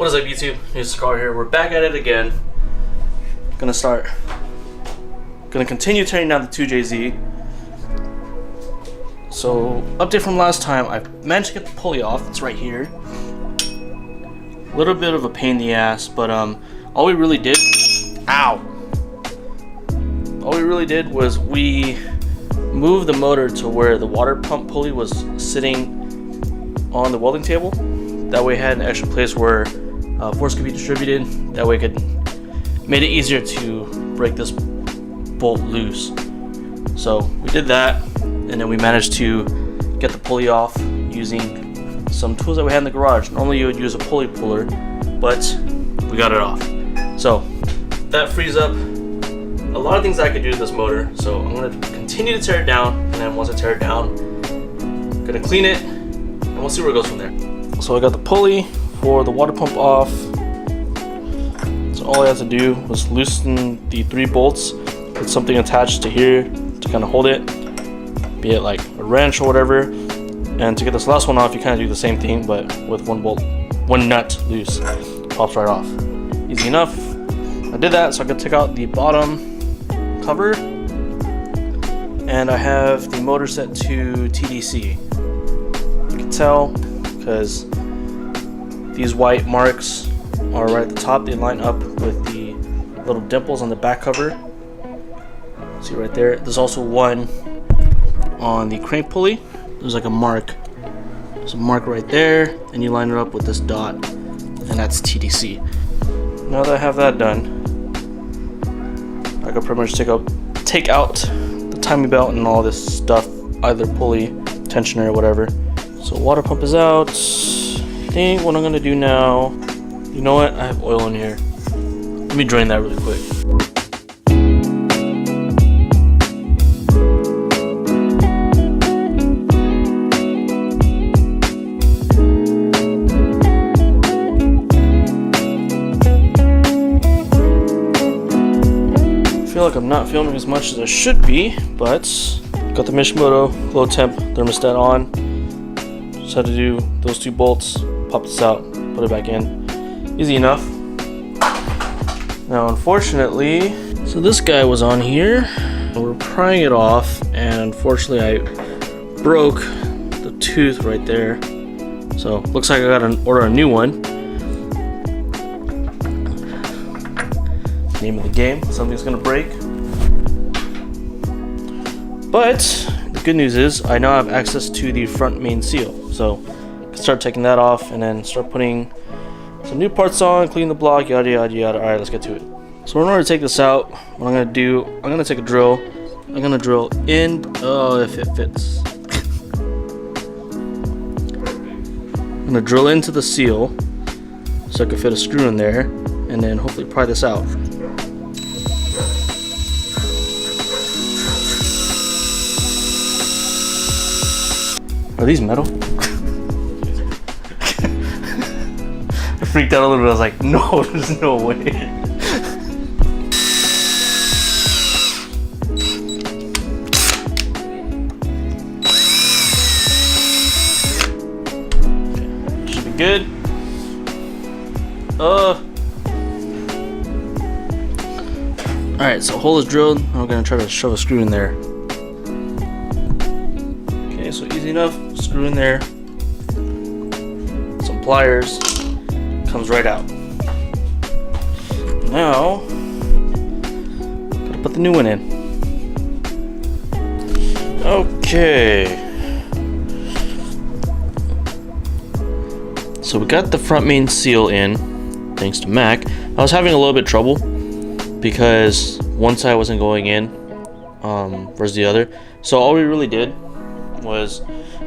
What is up, YouTube? It's Scar here. We're back at it again. Gonna continue tearing down the 2JZ. So, update from last time, I managed to get the pulley off. It's right here. A little bit of a pain in the ass, but all we really did, all we really did was we moved the motor to where the water pump pulley was sitting on the welding table. That way it had an extra place where force could be distributed. That way it made it easier to break this bolt loose. So we did that, and then we managed to get the pulley off using some tools that we had in the garage. Normally you would use a pulley puller, but we got it off. So that frees up a lot of things I could do to this motor. So I'm going to continue to tear it down, and then once I tear it down, I'm going to clean it, and we'll see where it goes from there. So I got the pulley for the water pump off. So all I had to do was loosen the 3 bolts with something attached to here to kind of hold it, be it like a wrench or whatever. And to get this last one off, you kind of do the same thing, but with one nut loose. Pops right off. Easy enough. I did that so I could take out the bottom cover, and I have the motor set to TDC. You can tell because these white marks are right at the top. They line up with the little dimples on the back cover. See right there. There's also one on the crank pulley. There's like a mark. There's a mark right there, and you line it up with this dot, and that's TDC. Now that I have that done, I could pretty much take out the timing belt and all this stuff, either pulley, tensioner, or whatever. So water pump is out. I think what I'm gonna do now, you know what? I have oil in here. Let me drain that really quick. I feel like I'm not filming as much as I should be, but got the Mishimoto low temp thermostat on. Just had to do those 2 bolts, pop this out, put it back in. Easy enough. Now unfortunately, so this guy was on here. We're prying it off, and unfortunately I broke the tooth right there. So looks like I gotta order a new one. Name of the game, something's gonna break. But the good news is I now have access to the front main seal, so I can start taking that off and then start putting some new parts on, clean the block, yada yada yada. All right, let's get to it. So in order to take this out, what I'm gonna do, I'm gonna take a drill. I'm gonna drill in, if it fits. I'm gonna drill into the seal so I can fit a screw in there, and then hopefully pry this out. Are these metal? I freaked out a little bit. I was like, no, there's no way. Okay, should be good. Alright, so hole is drilled. I'm gonna try to shove a screw in there. Okay, so easy enough. Screw in there, some pliers, comes right out. Now, gotta put the new one in. Okay. So we got the front main seal in, thanks to Mac. I was having a little bit of trouble because one side wasn't going in versus the other. So all we really did was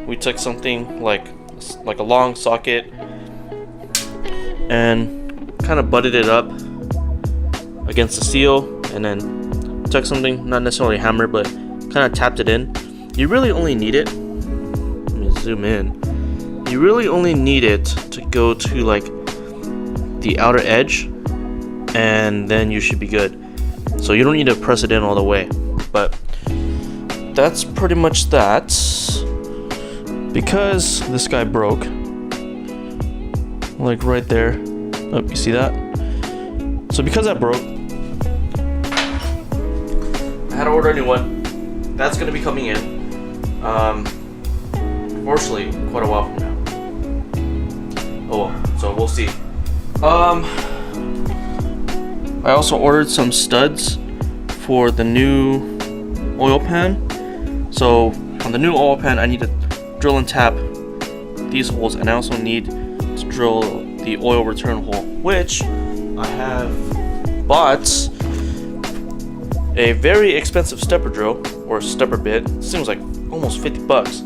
we took something like a long socket and kind of butted it up against the seal, and then took something, not necessarily a hammer, but kind of tapped it in. You really only need it, let me zoom in, you really only need it to go to like the outer edge, and then you should be good. So you don't need to press it in all the way, but that's pretty much that. Because this guy broke, like right there, Oh, you see that? So because that broke, I had to order a new one. That's gonna be coming in. Fortunately, quite a while from now. Oh well, so we'll see. I also ordered some studs for the new oil pan. So on the new oil pan, I need to drill and tap these holes, and I also need to drill the oil return hole, which I have bought a very expensive stepper drill or stepper bit. It seems like almost 50 bucks.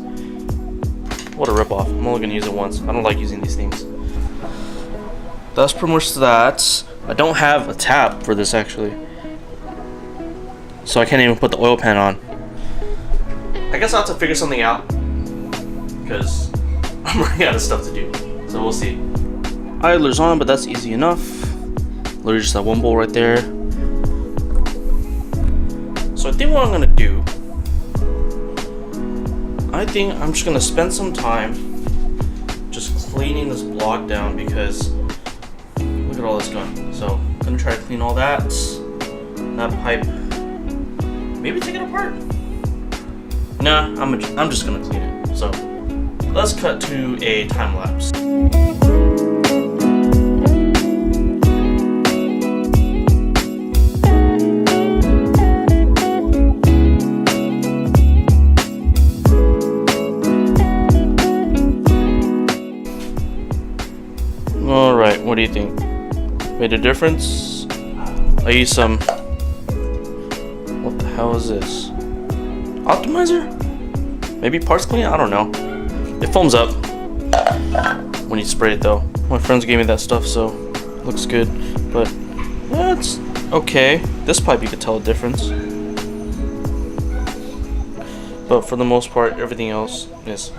What a ripoff. I'm only gonna use it once. I don't like using these things. That's pretty much that. I don't have a tap for this actually, so I can't even put the oil pan on. I guess I'll have to figure something out because I'm running out of stuff to do. So we'll see. Idler's on, but that's easy enough. Literally just that one bowl right there. So I think what I'm gonna do, I think I'm just gonna spend some time just cleaning this block down because look at all this gunk. So I'm gonna try to clean all that pipe. Maybe take it apart. Nah, I'm just gonna clean it. So let's cut to a time lapse. Alright, what do you think? Made a difference? I used some... What the hell is this? Optimizer? Maybe parts cleaner? I don't know. It foams up when you spray it though. My friends gave me that stuff, so it looks good. But yeah, it's okay. This pipe you could tell a difference. But for the most part, everything else is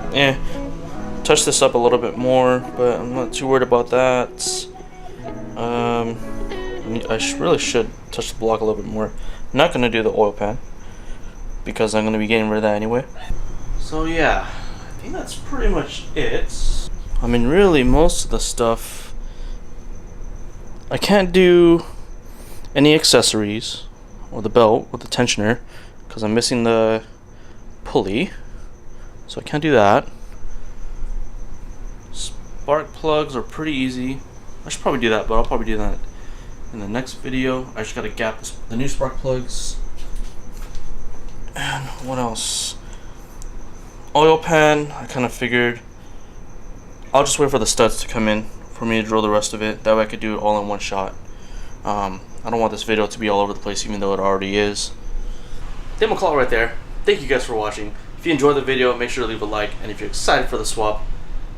touch this up a little bit more, but I'm not too worried about that. I really should touch the block a little bit more. I'm not gonna do the oil pan because I'm gonna be getting rid of that anyway. So yeah, I think that's pretty much it. I mean, really, most of the stuff I can't do any accessories or the belt with the tensioner because I'm missing the pulley, so I can't do that. Spark plugs are pretty easy. I should probably do that, but I'll probably do that in the next video. I just gotta gap the new spark plugs. And what else? Oil pan, I kind of figured I'll just wait for the studs to come in for me to drill the rest of it. That way I could do it all in one shot. I don't want this video to be all over the place, even though it already is. Then we'll call it right there. Thank you guys for watching. If you enjoyed the video, make sure to leave a like, and if you're excited for the swap,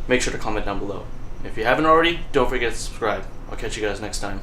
make sure to comment down below. If you haven't already, don't forget to subscribe. I'll catch you guys next time.